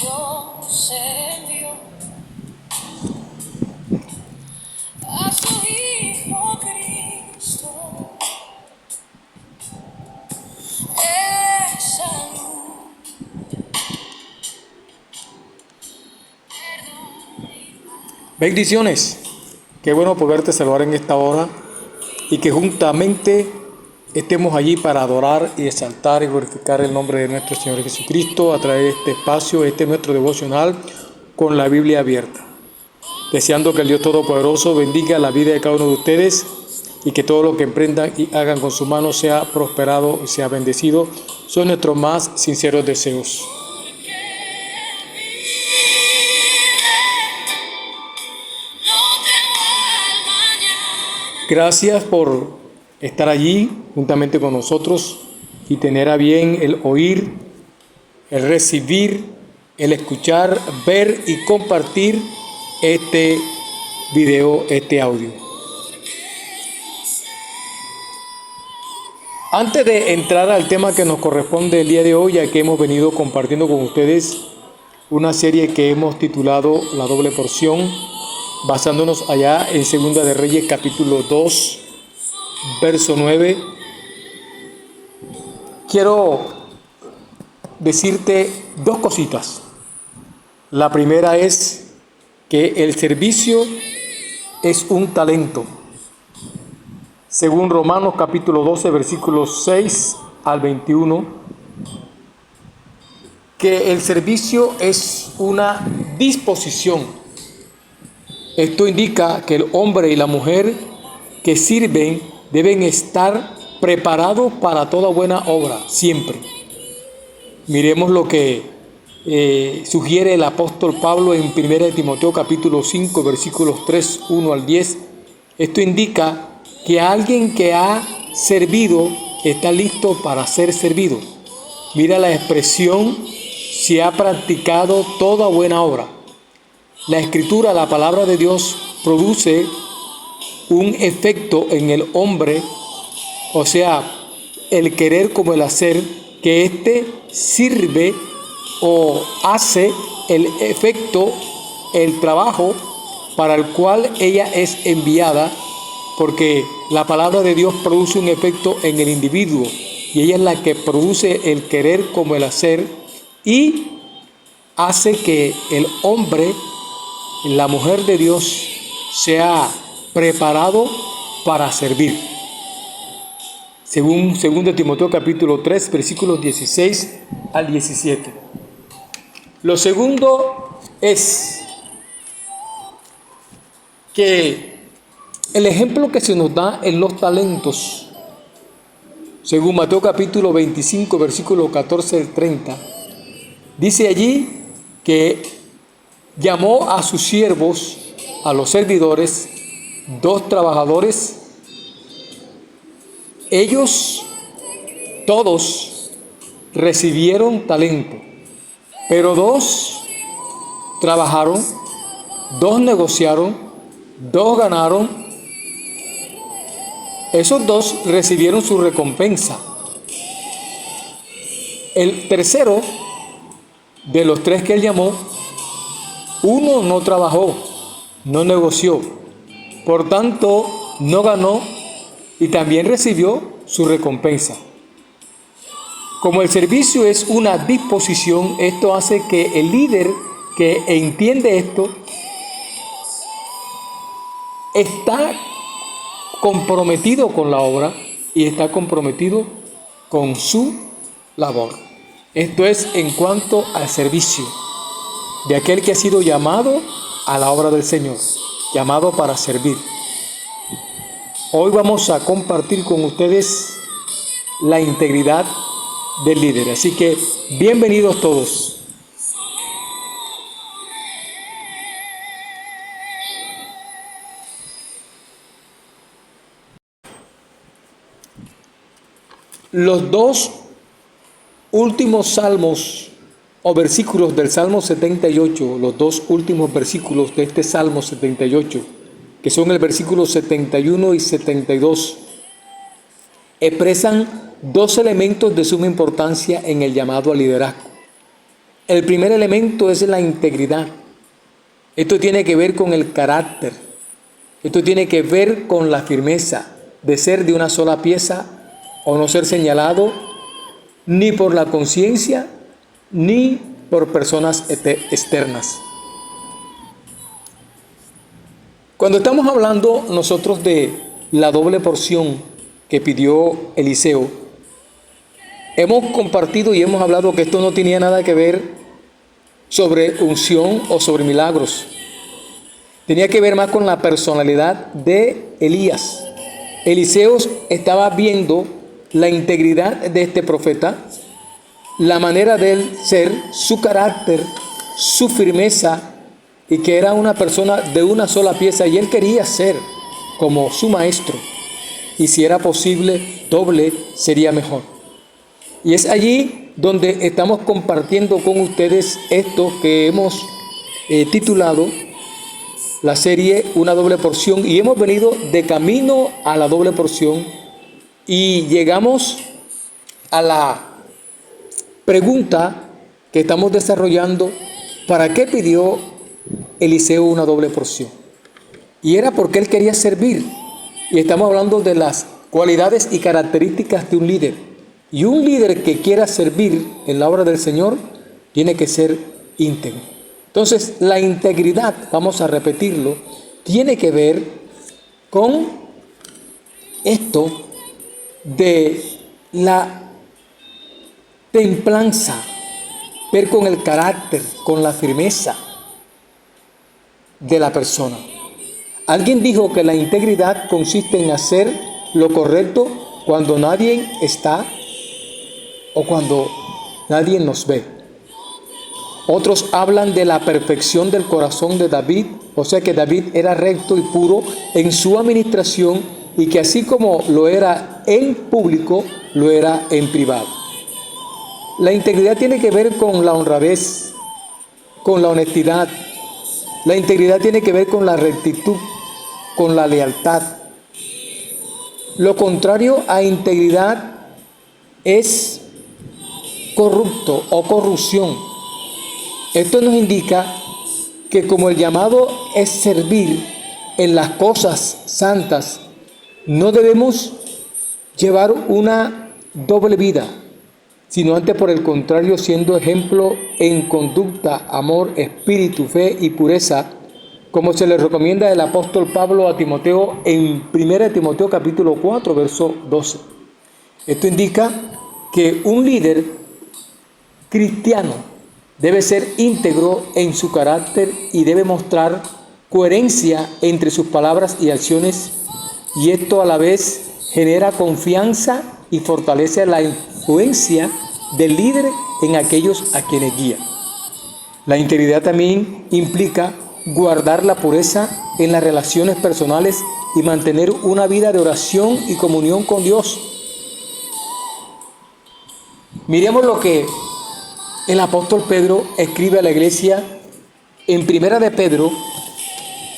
Dios envió a su Hijo Cristo, esa luz, Bendiciones. Qué bueno poderte saludar en esta hora y que juntamente estemos allí para adorar y exaltar y glorificar el nombre de nuestro Señor Jesucristo a través de este espacio, nuestro devocional con la Biblia abierta. Deseando que el Dios Todopoderoso bendiga la vida de cada uno de ustedes y que todo lo que emprendan y hagan con su mano sea prosperado y sea bendecido. Son nuestros más sinceros deseos. Gracias por estar allí juntamente con nosotros y tener a bien el oír, el recibir, el escuchar, ver y compartir este video, este audio. Antes de entrar al tema que nos corresponde el día de hoy, ya que hemos venido compartiendo con ustedes una serie que hemos titulado La Doble Porción, basándonos allá en Segunda de Reyes capítulo 2, verso 9, quiero decirte dos cositas. La primera es que el servicio es un talento. Según Romanos capítulo 12, versículos 6 al 21, que el servicio es una disposición. Esto indica que el hombre y la mujer que sirven deben estar preparados para toda buena obra, siempre. Miremos lo que sugiere el apóstol Pablo en 1 Timoteo capítulo 5, versículos 3, 1 al 10. Esto indica que alguien que ha servido está listo para ser servido. Mira la expresión, si ha practicado toda buena obra. La escritura, la palabra de Dios, produce un efecto en el hombre, o sea, el querer como el hacer, que éste sirve o hace el efecto, el trabajo para el cual ella es enviada, porque la palabra de Dios produce un efecto en el individuo y ella es la que produce el querer como el hacer y hace que el hombre, la mujer de Dios, sea preparado para servir. Según 2 Timoteo capítulo 3, versículos 16 al 17. Lo segundo es que el ejemplo que se nos da en los talentos, según Mateo capítulo 25, versículo 14 al 30, dice allí que llamó a sus siervos, a los servidores, 2 trabajadores. Ellos todos recibieron talento, pero 2 trabajaron, 2 negociaron, 2 ganaron. Esos 2 recibieron su recompensa. El tercero de los 3 que él llamó, 1 no trabajó, no negoció, por tanto no ganó y también recibió su recompensa. Como el servicio es una disposición, esto hace que el líder que entiende esto está comprometido con la obra y está comprometido con su labor. Esto es en cuanto al servicio de aquel que ha sido llamado a la obra del Señor, llamado para servir. Hoy vamos a compartir con ustedes la integridad del líder, así que bienvenidos todos. Los 2 últimos salmos o versículos del Salmo 78, los 2 últimos versículos de este Salmo 78, que son el versículo 71 y 72, expresan dos elementos de suma importancia en el llamado al liderazgo. El primer elemento es la integridad. Esto tiene que ver con el carácter. Esto tiene que ver con la firmeza de ser de una sola pieza o no ser señalado ni por la conciencia ni por personas externas. Cuando estamos hablando nosotros de la doble porción que pidió Eliseo, hemos compartido y hemos hablado que esto no tenía nada que ver sobre unción o sobre milagros. Tenía que ver más con la personalidad de Elías. Eliseo estaba viendo la integridad de este profeta, la manera de él ser, su carácter, su firmeza, y que era una persona de una sola pieza, y él quería ser como su maestro, y si era posible doble sería mejor. Y es allí donde estamos compartiendo con ustedes esto que hemos titulado la serie Una doble porción, y hemos venido de camino a la doble porción y llegamos a la pregunta que estamos desarrollando: ¿para qué pidió Eliseo una doble porción? Y era porque él quería servir, y estamos hablando de las cualidades y características de un líder. Y un líder que quiera servir en la obra del Señor tiene que ser íntegro. Entonces, la integridad, vamos a repetirlo, tiene que ver con esto de la templanza, ver con el carácter, con la firmeza de la persona. Alguien dijo que la integridad consiste en hacer lo correcto cuando nadie está o cuando nadie nos ve. Otros hablan de la perfección del corazón de David, o sea que David era recto y puro en su administración, y que así como lo era en público, lo era en privado. La integridad tiene que ver con la honradez, con la honestidad. La integridad tiene que ver con la rectitud, con la lealtad. Lo contrario a integridad es corrupto o corrupción. Esto nos indica que como el llamado es servir en las cosas santas, no debemos llevar una doble vida, sino antes por el contrario, siendo ejemplo en conducta, amor, espíritu, fe y pureza, como se le recomienda el apóstol Pablo a Timoteo en 1 Timoteo capítulo 4, verso 12. Esto indica que un líder cristiano debe ser íntegro en su carácter y debe mostrar coherencia entre sus palabras y acciones, y esto a la vez genera confianza y fortalece la influencia del líder en aquellos a quienes guía. La integridad también implica guardar la pureza en las relaciones personales y mantener una vida de oración y comunión con Dios. Miremos lo que el apóstol Pedro escribe a la iglesia en 1 de Pedro,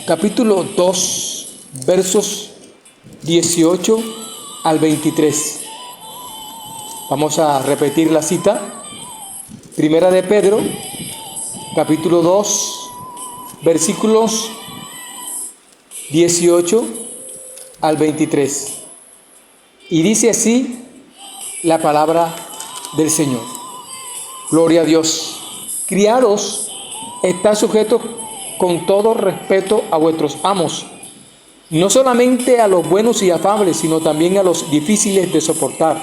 capítulo 2, versos 18 al 23. Vamos a repetir la cita. 1 de Pedro, capítulo 2, versículos 18 al 23. Y dice así la palabra del Señor. Gloria a Dios. Criados, estad sujetos con todo respeto a vuestros amos, no solamente a los buenos y afables, sino también a los difíciles de soportar,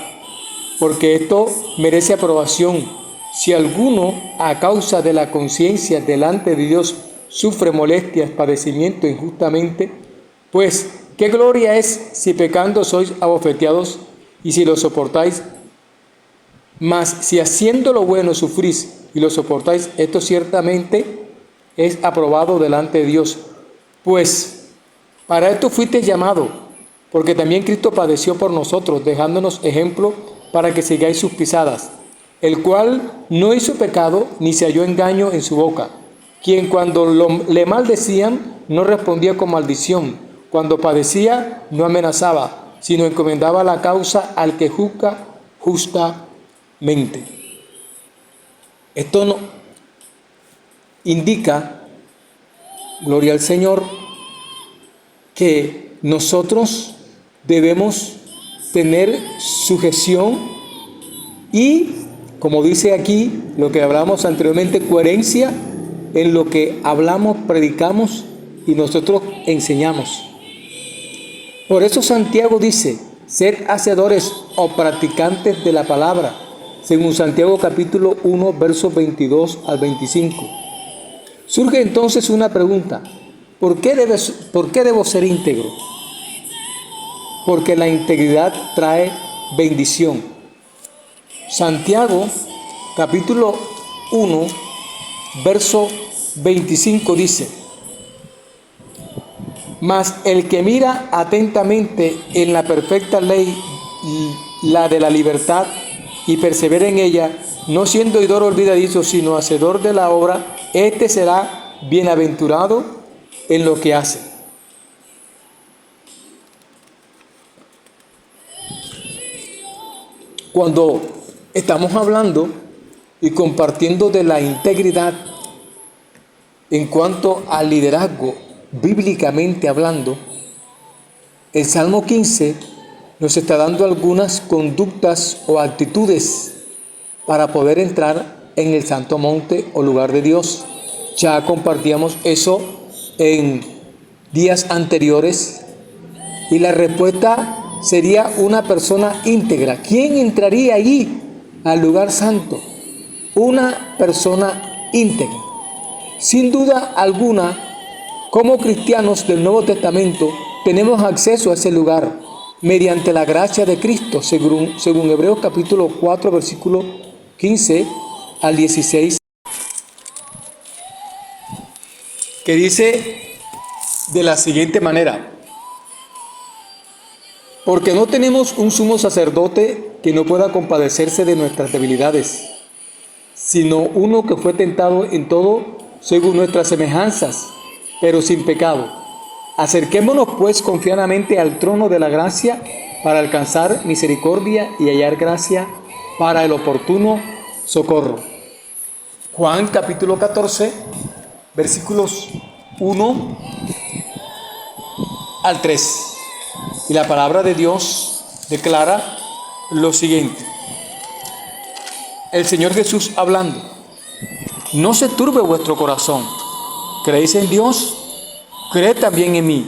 porque esto merece aprobación. Si alguno, a causa de la conciencia delante de Dios, sufre molestias, padecimiento injustamente, pues, ¿qué gloria es si pecando sois abofeteados y si lo soportáis? Mas si haciendo lo bueno sufrís y lo soportáis, esto ciertamente es aprobado delante de Dios. Pues para esto fuisteis llamado, porque también Cristo padeció por nosotros, dejándonos ejemplo para que sigáis sus pisadas, el cual no hizo pecado ni se halló engaño en su boca, quien cuando le maldecían no respondía con maldición, Cuando padecía, no amenazaba, sino encomendaba la causa al que juzga justamente. Esto no indica, gloria al Señor, que nosotros debemos tener sujeción y, como dice aquí, lo que hablamos anteriormente, coherencia en lo que hablamos, predicamos y nosotros enseñamos. Por eso Santiago dice, sed hacedores o practicantes de la palabra, según Santiago capítulo 1, versos 22 al 25. Surge entonces una pregunta, ¿por qué debo ser íntegro? Porque la integridad trae bendición. Santiago capítulo 1, verso 25 dice, mas el que mira atentamente en la perfecta ley, la de la libertad, y persevera en ella, no siendo oidor olvidadizo, sino hacedor de la obra, este será bienaventurado en lo que hace. Cuando estamos hablando y compartiendo de la integridad en cuanto al liderazgo, bíblicamente hablando, el Salmo 15 nos está dando algunas conductas o actitudes para poder entrar en el santo monte o lugar de Dios. Ya compartíamos eso en días anteriores y la respuesta sería una persona íntegra. ¿Quién entraría allí al lugar santo? Una persona íntegra. Sin duda alguna, como cristianos del Nuevo Testamento, tenemos acceso a ese lugar mediante la gracia de Cristo, según Hebreos capítulo 4, versículo 15 al 16, que dice de la siguiente manera: porque no tenemos un sumo sacerdote que no pueda compadecerse de nuestras debilidades, sino uno que fue tentado en todo según nuestras semejanzas, pero sin pecado. Acerquémonos pues confiadamente al trono de la gracia para alcanzar misericordia y hallar gracia para el oportuno socorro. Juan capítulo 14, versículos 1 al 3. Y la palabra de Dios declara lo siguiente. El Señor Jesús hablando: no se turbe vuestro corazón. ¿Creéis en Dios? Creed también en mí.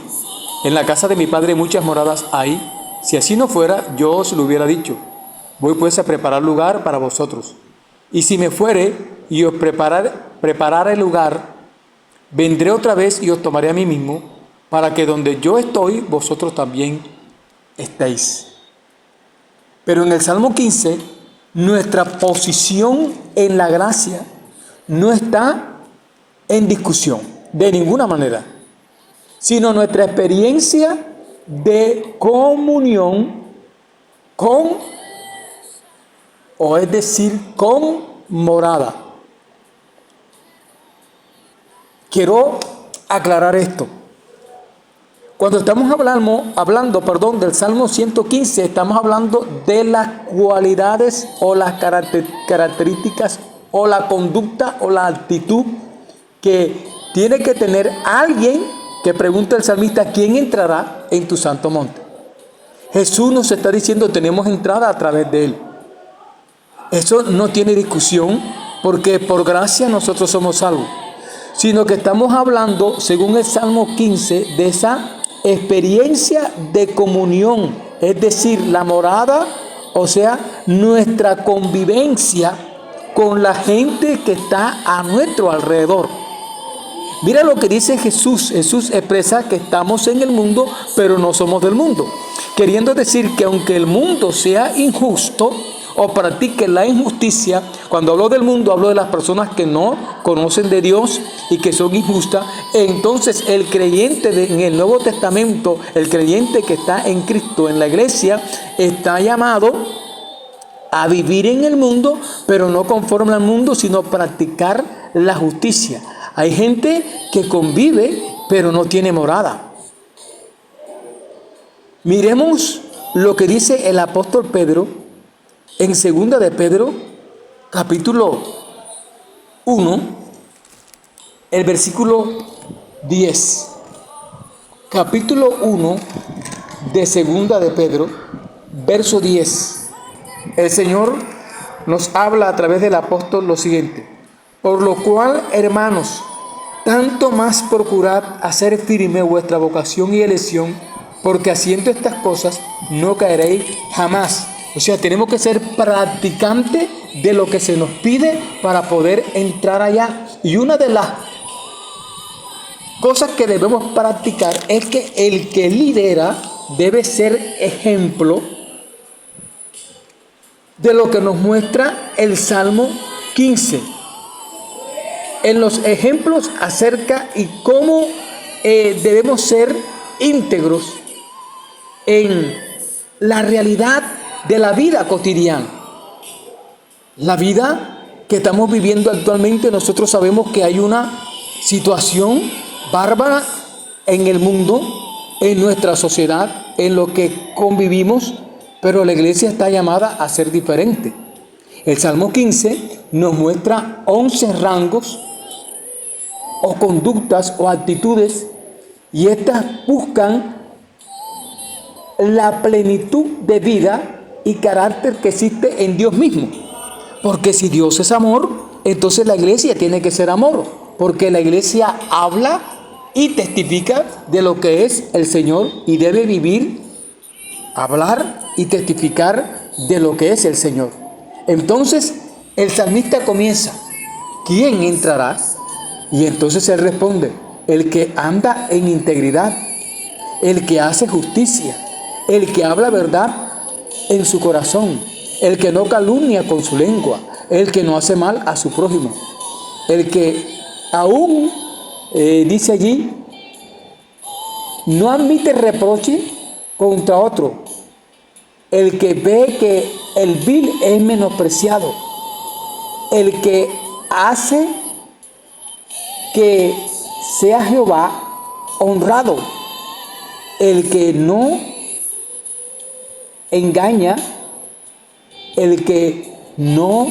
En la casa de mi Padre muchas moradas hay. Si así no fuera, yo os lo hubiera dicho. Voy pues a preparar lugar para vosotros. Y si me fuere y os preparare el lugar, vendré otra vez y os tomaré a mí mismo, para que donde yo estoy, vosotros también estéis. Pero en el Salmo 15, nuestra posición en la gracia no está en discusión, de ninguna manera, sino nuestra experiencia de comunión con, o es decir, con morada. Quiero aclarar esto. Cuando estamos hablando del Salmo 115, estamos hablando de las cualidades o las características o la conducta o la actitud que tiene que tener alguien que pregunta al salmista: ¿quién entrará en tu santo monte? Jesús nos está diciendo: tenemos entrada a través de Él. Eso no tiene discusión, porque por gracia nosotros somos salvos. Sino que estamos hablando, según el Salmo 15, de esa experiencia de comunión, es decir, la morada, o sea, nuestra convivencia con la gente que está a nuestro alrededor. Mira lo que dice Jesús. Jesús expresa que estamos en el mundo, pero no somos del mundo. Queriendo decir que aunque el mundo sea injusto o practique la injusticia, cuando hablo del mundo hablo de las personas que no conocen de Dios y que son injustas. Entonces el creyente en el Nuevo Testamento, el creyente que está en Cristo, en la iglesia, está llamado a vivir en el mundo, pero no conforme al mundo, sino practicar la justicia. Hay gente que convive, pero no tiene morada. Miremos lo que dice el apóstol Pedro en 2 de Pedro, capítulo 1, el versículo 10. Capítulo 1 de 2 de Pedro, verso 10. El Señor nos habla a través del apóstol lo siguiente: por lo cual, hermanos, tanto más procurad hacer firme vuestra vocación y elección, porque haciendo estas cosas no caeréis jamás. O sea, tenemos que ser practicantes de lo que se nos pide para poder entrar allá. Y una de las cosas que debemos practicar es que el que lidera debe ser ejemplo de lo que nos muestra el Salmo 15. En los ejemplos acerca y cómo debemos ser íntegros en la realidad de la vida cotidiana. La vida que estamos viviendo actualmente, nosotros sabemos que hay una situación bárbara en el mundo, en nuestra sociedad, en lo que convivimos, pero la iglesia está llamada a ser diferente. El Salmo 15 nos muestra 11 rangos o conductas o actitudes, y estas buscan la plenitud de vida y carácter que existe en Dios mismo. Porque si Dios es amor, entonces la iglesia tiene que ser amor, porque la iglesia habla y testifica de lo que es el Señor y debe vivir, hablar y testificar de lo que es el Señor. Entonces el salmista comienza: ¿quién entrará? Y entonces él responde: el que anda en integridad, el que hace justicia, el que habla verdad en su corazón, el que no calumnia con su lengua, el que no hace mal a su prójimo, el que aún, dice allí, no admite reproche contra otro, el que ve que el vil es menospreciado, el que hace que sea Jehová honrado, el que no engaña, el que no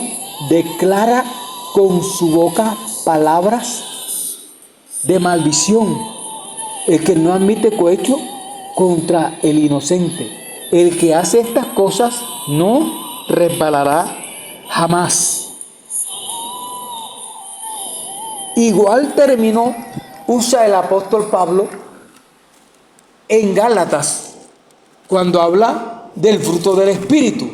declara con su boca palabras de maldición, el que no admite cohecho contra el inocente. El que hace estas cosas no resbalará jamás. Igual término usa el apóstol Pablo en Gálatas cuando habla del fruto del Espíritu.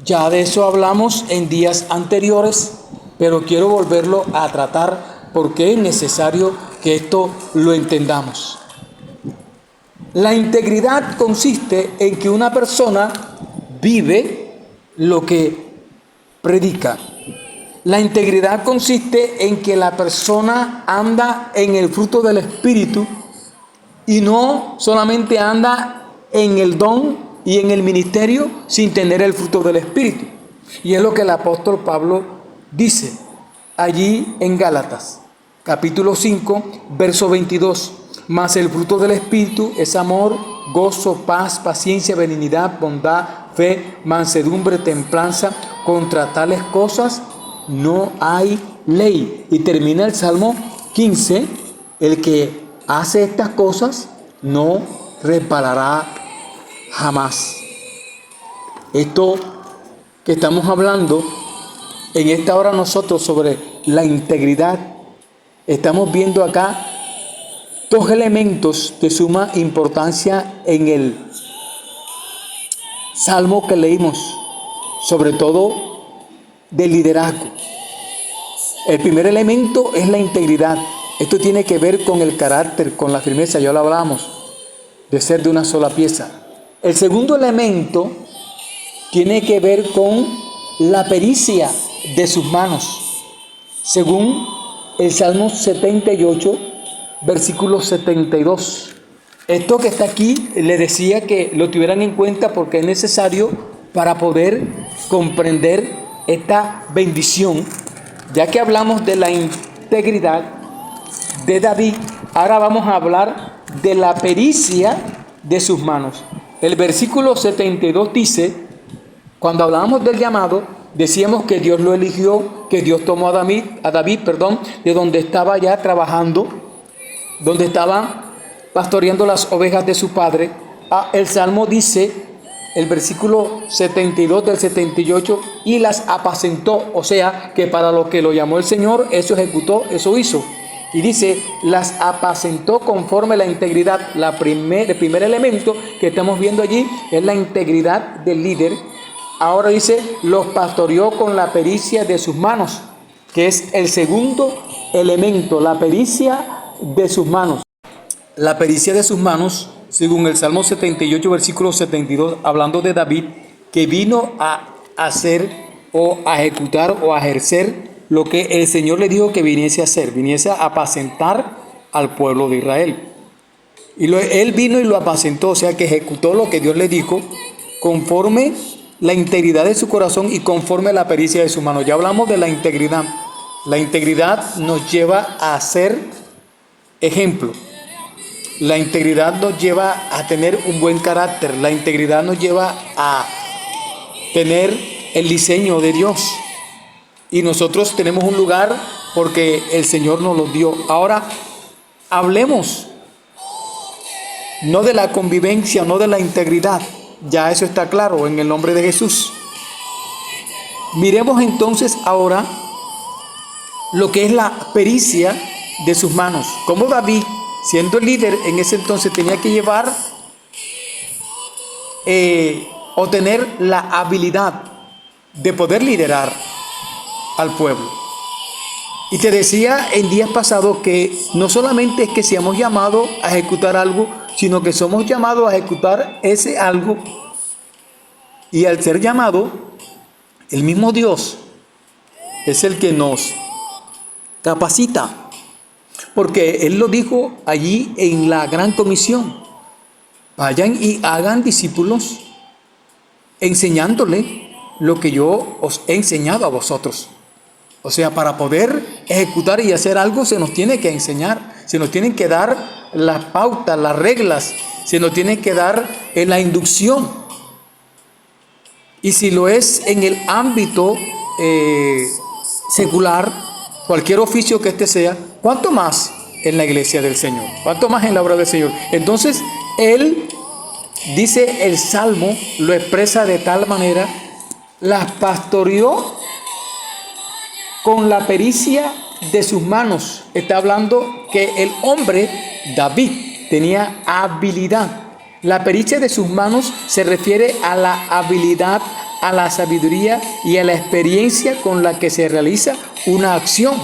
Ya de eso hablamos en días anteriores, pero quiero volverlo a tratar porque es necesario que esto lo entendamos. La integridad consiste en que una persona vive lo que predica. La integridad consiste en que la persona anda en el fruto del Espíritu y no solamente anda en el don y en el ministerio sin tener el fruto del Espíritu. Y es lo que el apóstol Pablo dice allí en Gálatas, capítulo 5, verso 22. Mas el fruto del Espíritu es amor, gozo, paz, paciencia, benignidad, bondad, fe, mansedumbre, templanza. Contra tales cosas no hay ley. Y termina el Salmo 15: el que hace estas cosas no resbalará jamás. Esto que estamos hablando en esta hora nosotros sobre la integridad, estamos viendo acá dos elementos de suma importancia en el salmo que leímos, sobre todo del liderazgo. El primer elemento es la integridad. Esto tiene que ver con el carácter, con la firmeza, ya lo hablamos, de ser de una sola pieza. El segundo elemento tiene que ver con la pericia de sus manos, según el Salmo 78, versículo 72. Esto que está aquí, le decía que lo tuvieran en cuenta porque es necesario para poder comprender esta bendición. Ya que hablamos de la integridad de David, ahora vamos a hablar de la pericia de sus manos. El versículo 72 dice, cuando hablábamos del llamado, decíamos que Dios lo eligió, que Dios tomó a David, de donde estaba ya trabajando, donde estaba pastoreando las ovejas de su padre. El Salmo dice, el versículo 72 del 78, y las apacentó, o sea, que para lo que lo llamó el Señor, eso ejecutó, eso hizo. Y dice, las apacentó conforme a la integridad. El primer elemento que estamos viendo allí es la integridad del líder. Ahora dice, los pastoreó con la pericia de sus manos, que es el segundo elemento, la pericia de sus manos. La pericia de sus manos, según el Salmo 78, versículo 72, hablando de David, que vino a hacer o a ejecutar o a ejercer lo que el Señor le dijo que viniese a hacer, viniese a apacentar al pueblo de Israel. Él vino y lo apacentó, o sea que ejecutó lo que Dios le dijo conforme la integridad de su corazón y conforme la pericia de su mano. Ya hablamos de la integridad. La integridad nos lleva a ser ejemplo. La integridad nos lleva a tener un buen carácter. La integridad nos lleva a tener el diseño de Dios. Y nosotros tenemos un lugar porque el Señor nos lo dio. Ahora, hablemos no de la convivencia, no de la integridad. Ya eso está claro en el nombre de Jesús. Miremos entonces ahora lo que es la pericia de sus manos. Como David, siendo el líder en ese entonces, tenía que llevar o tener la habilidad de poder liderar al pueblo. Y te decía en días pasados que no solamente es que seamos llamados a ejecutar algo, sino que somos llamados a ejecutar ese algo. Y al ser llamado, el mismo Dios es el que nos capacita. Porque Él lo dijo allí en la gran comisión. Vayan y hagan discípulos enseñándole lo que yo os he enseñado a vosotros. O sea, para poder ejecutar y hacer algo se nos tiene que enseñar, se nos tienen que dar las pautas, las reglas, se nos tiene que dar la inducción. Y si lo es en el ámbito secular, cualquier oficio que este sea, ¿cuánto más en la iglesia del Señor? ¿Cuánto más en la obra del Señor? Entonces, Él, dice el Salmo, lo expresa de tal manera, las pastoreó con la pericia de sus manos. Está hablando que el hombre, David, tenía habilidad. La pericia de sus manos se refiere a la habilidad, a la sabiduría y a la experiencia con la que se realiza una acción.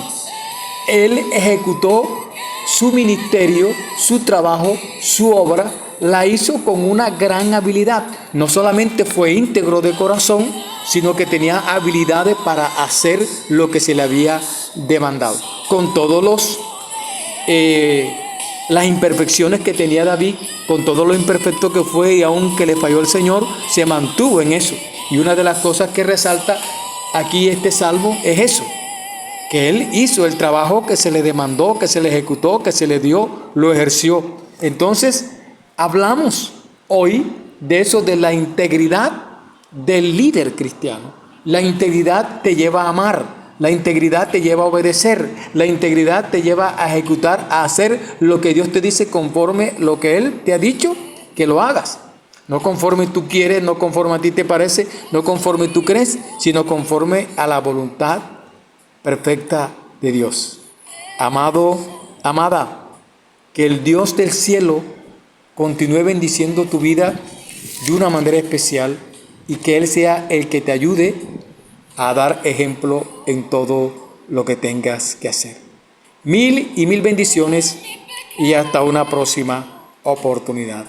Él ejecutó su ministerio, su trabajo, su obra, la hizo con una gran habilidad. No solamente fue íntegro de corazón, sino que tenía habilidades para hacer lo que se le había demandado. Con todos las imperfecciones que tenía David, con todo lo imperfecto que fue y aunque le falló el Señor, se mantuvo en eso. Y una de las cosas que resalta aquí este salmo es eso, que él hizo el trabajo que se le demandó, que se le ejecutó, que se le dio, lo ejerció. Entonces, hablamos hoy de eso, de la integridad del líder cristiano. La integridad te lleva a amar, la integridad te lleva a obedecer, la integridad te lleva a ejecutar, a hacer lo que Dios te dice conforme lo que Él te ha dicho que lo hagas. No conforme tú quieres, no conforme a ti te parece, no conforme tú crees, sino conforme a la voluntad perfecta de Dios. Amado, amada, que el Dios del cielo continúe bendiciendo tu vida de una manera especial y que Él sea el que te ayude a dar ejemplo en todo lo que tengas que hacer. Mil y mil bendiciones y hasta una próxima oportunidad.